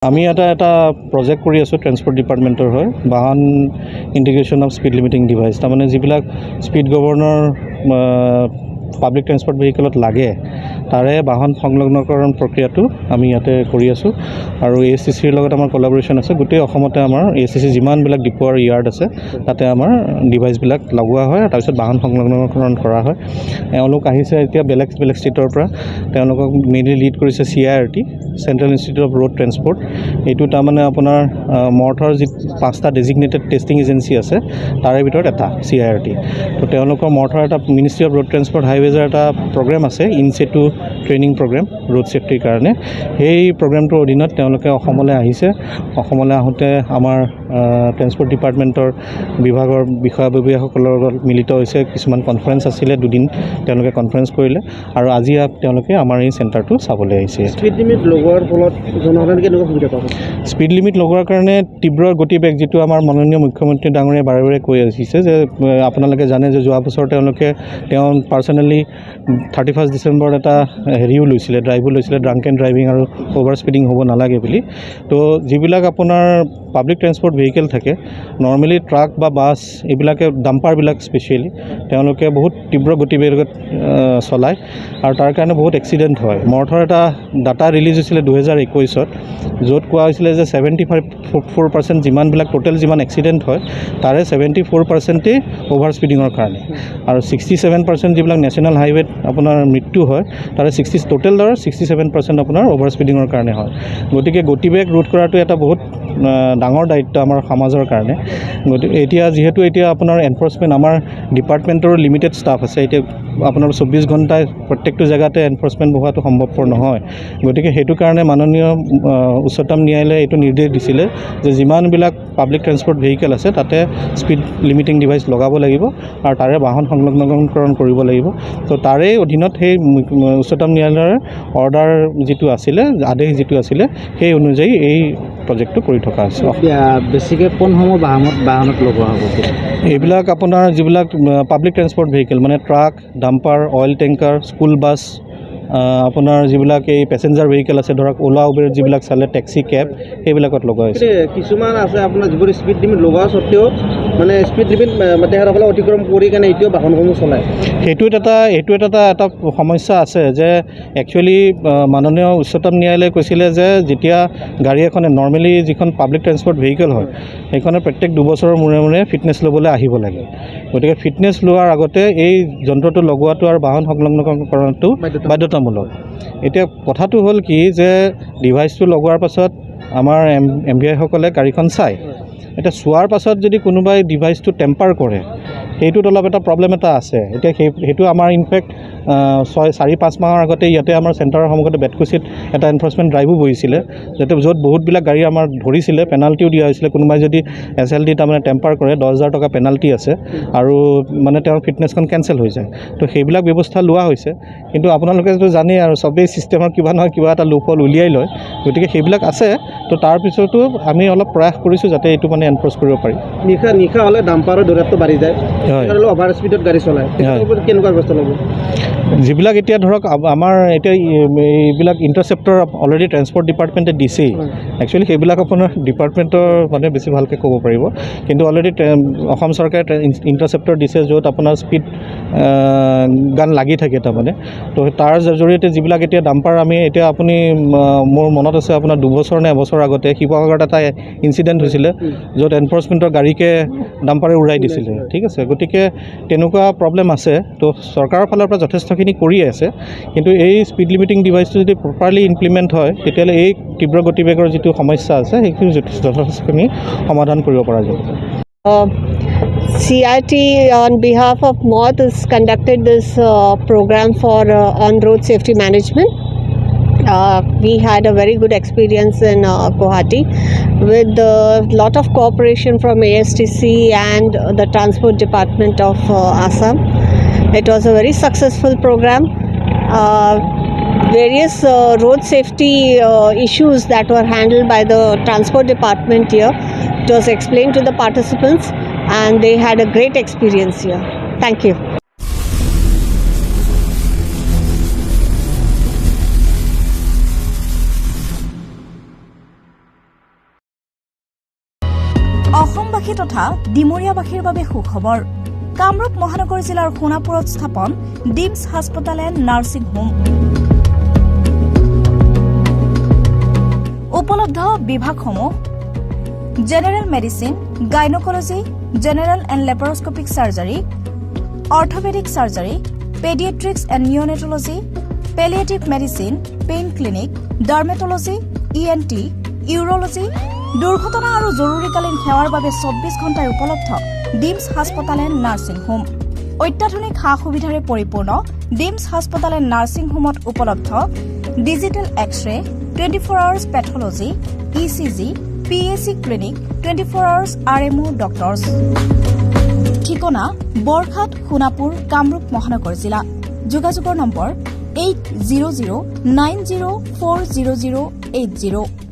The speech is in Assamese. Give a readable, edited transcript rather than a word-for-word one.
আমি এটা প্ৰজেক্ট কৰি আছোঁ ট্ৰেন্সপৰ্ট ডিপাৰ্টমেণ্টৰ হয় বাহন integration of speed limiting device তাৰমানে যিবিলাক স্পীড গভৰ্ণৰ পাব্লিক ট্ৰেন্সপৰ্ট ভেহিকেলত লাগে তাৰে বাহন সংলগ্নকৰণ প্ৰক্ৰিয়াটো আমি ইয়াতে কৰি আছোঁ আৰু ASTCৰ লগত আমাৰ কলাবৰেশ্যন আছে গোটেই অসমতে আমাৰ ASTC যিমানবিলাক ডিপো আৰু ইয়াৰ্ড আছে তাতে আমাৰ ডিভাইচবিলাক লগোৱা হয় আৰু তাৰপিছত বাহন সংলগ্নকৰণ কৰা হয় এওঁলোক আহিছে এতিয়া বেলেগ ষ্টেটৰ পৰা তেওঁলোকক মেইনলি লিড কৰিছে CIRT central institute of road transport এইটো তাৰমানে আপোনাৰ মৰ্থৰ যি 5টা ডেজিগনেটেড টেষ্টিং এজেঞ্চি আছে তাৰে ভিতৰত এটা CIRT তো তেওঁলোকৰ মৰ্থৰ এটা মিনিষ্ট্ৰি অফ ৰোড ট্ৰেন্সপৰ্ট হাইৱেজৰ এটা প্ৰগ্ৰেম আছে ইনচিটু ট্ৰেইনিং প্ৰগ্ৰেম ৰোড ছেফটিৰ কাৰণে সেই প্ৰগ্ৰেমটোৰ অধীনত তেওঁলোকে অসমলৈ আহিছে অসমলৈ আহোঁতে আমাৰ ট্ৰেন্সপৰ্ট ডিপাৰ্টমেণ্টৰ বিভাগৰ বিষয়ববীয়াসকলৰ লগত মিলিত হৈছে কিছুমান কনফাৰেঞ্চ আছিলে দুদিন তেওঁলোকে কনফাৰেঞ্চ কৰিলে আৰু আজি তেওঁলোকে আমাৰ এই চেণ্টাৰটো চাবলৈ আহিছে স্পীড লিমিট লগোৱাৰ ফলত জনসাধাৰণে কেনেকুৱা সুবিধা পাব স্পীড লিমিট লগোৱাৰ কাৰণে তীব্ৰ গতিবেগ যিটো আমাৰ মাননীয় মুখ্যমন্ত্ৰী ডাঙৰীয়াই বাৰে বাৰে কৈ আহিছে যে আপোনালোকে জানে যে যোৱা বছৰ তেওঁ পাৰ্চনেলি 31 ডিচেম্বৰত এটা হেৰিও লৈছিলে ড্ৰাইভো লৈছিলে ড্ৰাংক এণ্ড ড্ৰাইভিং আৰু অভাৰ স্পীডিং হ'ব নালাগে বুলি তো যিবিলাক আপোনাৰ পাব্লিক ট্ৰেন্সপৰ্ট ভেহিকেল থাকে নৰ্মেলি ট্ৰাক বা বাছ এইবিলাকে ডাম্পাৰবিলাক স্পেচিয়েলি তেওঁলোকে বহুত তীব্ৰ গতিবেগত চলায় আৰু তাৰ কাৰণে বহুত এক্সিডেণ্ট হয় মৰ্থৰ এটা ডাটা ৰিলিজ হৈছিলে 2021ত য'ত কোৱা হৈছিলে যে 74% যিমানবিলাক টোটেল যিমান এক্সিডেণ্ট হয় তাৰে 74%ই অভাৰ স্পীডিঙৰ কাৰণে আৰু 67% যিবিলাক নেশ্যনেল হাইৱেত আপোনাৰ মৃত্যু হয় তাৰে টোটেল ধৰ 67% আপোনাৰ অভাৰ স্পীডিঙৰ কাৰণে হয় গতিকে গতিবেগ ৰোধ কৰাটো এটা বহুত ডাঙৰ দায়িত্ব আমাৰ সমাজৰ কাৰণে গতিকে এতিয়া আপোনাৰ এনফৰ্চমেণ্ট আমাৰ ডিপাৰ্টমেণ্টৰ লিমিটেড ষ্টাফ আছে এতিয়া আপোনাৰ 24 ঘণ্টাই প্ৰত্যেকটো জেগাতে এনফৰ্চমেণ্ট বহোৱাটো সম্ভৱপৰ নহয় গতিকে সেইটো কাৰণে মাননীয় উচ্চতম ন্যায়ালয়ে এইটো নিৰ্দেশ দিছিলে যে যিমানবিলাক পাব্লিক ট্ৰেন্সপৰ্ট ভেহিকেল আছে তাতে স্পীড লিমিটিং ডিভাইচ লগাব লাগিব আৰু তাৰে বাহন সংলগ্নকৰণ কৰিব লাগিব তো তাৰে অধীনত সেই উচ্চতম ন্যায়ালয়ৰ অৰ্ডাৰ যিটো আছিলে আদেশ যিটো আছিলে সেই অনুযায়ী এই প্ৰজেক্টটো কৰি থকা আছে বেছিকৈ কোনসমূহ বাহনত লগোৱা হ'ব এইবিলাক আপোনাৰ যিবিলাক পাব্লিক ট্ৰেন্সপৰ্ট ভেহিকেল মানে truck dumper oil tanker school bus আপোনাৰ যিবিলাক এই পেচেঞ্জাৰ ভেহিকেল আছে ধৰক ওলা উবেৰ যিবিলাক চালে টেক্সি কেব সেইবিলাকত লগোৱা হৈছে কিছুমান আছে আপোনাৰ যিবোৰ স্পীড লিমিট লগোৱা স্বত্তেও মানে স্পীড লিমিট তেখেতসকলে অতিক্ৰম কৰি কেনে এতিয়াও বাহনসমূহ চলায় এইটোত এটা সমস্যা আছে যে একচুৱেলি মাননীয় উচ্চতম ন্যায়ালয়ে কৈছিলে যে যেতিয়া গাড়ী এখনে নৰ্মেলি যিখন পাব্লিক ট্ৰেন্সপৰ্ট ভেহিকেল হয় সেইখনে প্ৰত্যেক 2 বছৰৰ মূৰে ফিটনেছ ল'বলৈ আহিব লাগে গতিকে ফিটনেছ লোৱাৰ আগতে এই যন্ত্ৰটো লগোৱাটো আৰু বাহন সংলগ্নকৰণটো বাধ্যতামূলক এতিয়া কথাটো হ'ল কি যে ডিভাইচটো লগোৱাৰ পাছত আমাৰ MVI-সকলে গাড়ীখন চায় এতিয়া চোৱাৰ পাছত যদি কোনোবাই ডিভাইচটো টেম্পাৰ কৰে সেইটোত অলপ এটা প্ৰব্লেম এটা আছে এতিয়া সেইটো আমাৰ ইনফেক্ট 4-5 মাহৰ আগতে ইয়াতে আমাৰ চেণ্টাৰৰ সন্মুখতে বেতকুছিত এটা এনফৰ্চমেণ্ট ড্ৰাইভো বহিছিলে যাতে য'ত বহুতবিলাক গাড়ী আমাৰ ধৰিছিলে পেনাল্টিও দিয়া হৈছিলে কোনোবাই যদি SLD তাৰমানে টেম্পাৰ কৰে 10,000 টকা পেনাল্টি আছে আৰু মানে তেওঁৰ ফিটনেছখন কেঞ্চেল হৈ যায় তো সেইবিলাক ব্যৱস্থা লোৱা হৈছে কিন্তু আপোনালোকেতো জানেই আৰু চবেই ছিষ্টেমৰ কিবা নহয় কিবা এটা লুপ হল উলিয়াই লয় গতিকে সেইবিলাক আছে তো তাৰপিছতো আমি অলপ প্ৰয়াস কৰিছোঁ যাতে এইটো মানে এনফৰ্চ কৰিব পাৰি নিশা হ'লে ডাম্পাৰৰ দূৰত্ব বাঢ়ি যায় অভাৰ স্পীডত গাড়ী চলায় কেনেকুৱা ব্যৱস্থা ল'ব যিবিলাক এতিয়া ধৰক আমাৰ এতিয়া এইবিলাক ইণ্টাৰচেপ্টৰ অলৰেডি ট্ৰেন্সপৰ্ট ডিপাৰ্টমেণ্টে দিছেই একচুৱেলি সেইবিলাক আপোনাৰ ডিপাৰ্টমেণ্টৰ মানে বেছি ভালকৈ ক'ব পাৰিব কিন্তু অলৰেডি অসম চৰকাৰে ইণ্টাৰচেপ্টৰ দিছে য'ত আপোনাৰ স্পীড গান লাগি থাকে তাৰমানে তো তাৰ জৰিয়তে যিবিলাক এতিয়া ডাম্পাৰ আমি এতিয়া আপুনি মোৰ মনত আছে আপোনাৰ 2 বছৰ নে এবছৰ আগতে শিৱসাগৰত এটা ইনচিডেণ্ট হৈছিলে য'ত এনফৰ্চমেণ্টৰ গাড়ীকে ডাম্পাৰে উৰাই দিছিলে ঠিক আছে গতিকে তেনেকুৱা প্ৰব্লেম আছে তো চৰকাৰৰ ফালৰ পৰা যথেষ্টখিনি কৰি আছে কিন্তু এই স্পীড লিমিটিং ডিভাইচটো যদি প্ৰপাৰলি ইমপ্লিমেণ্ট হয় তেতিয়াহ'লে এই তীব্ৰ গতিবেগৰ যিটো সমস্যা আছে সেইখিনি যথেষ্টখিনি সমাধান কৰিব পৰা যাব CIT on behalf of MOT has conducted this program for on-road safety management. We had a very good experience in Guwahati with a lot of cooperation from ASTC and the Transport Department of Assam. It was a very successful program. Various road safety issues that were handled by the Transport Department here. It was explained to the participants and they had a great experience here. Thank you. অসমবাসী তথা ডিমৰীয়াবাসীৰ বাবে সুখবৰ কামৰূপ মহানগৰ জিলাৰ সোণাপুৰত স্থাপন ডিমছ হাস্পতাল এণ্ড নাৰ্ছিং হোম উপলব্ধ বিভাগসমূহ general medicine gynaecology general and laparoscopic surgery orthopaedic surgery paediatrics and neonatology palliative medicine pain clinic dermatology ENT urology দুৰ্ঘটনা আৰু জৰুৰীকালীন সেৱাৰ বাবে 24 ঘণ্টাৰ উপলব্ধ ডিমছ হাস্পতাল এণ্ড নাৰ্ছিং হোম অত্যাধুনিক সা সুবিধাৰে পৰিপূৰ্ণ ডিমছ হাস্পতাল এণ্ড নাৰ্ছিং হোমত উপলব্ধ digital X-ray 24 hours pathology ECG PAC clinic 24 hours RMO doctors ঠিকনা বৰঘাট সোণাপুৰ কামৰূপ মহানগৰ জিলা যোগাযোগৰ নম্বৰ 8009040080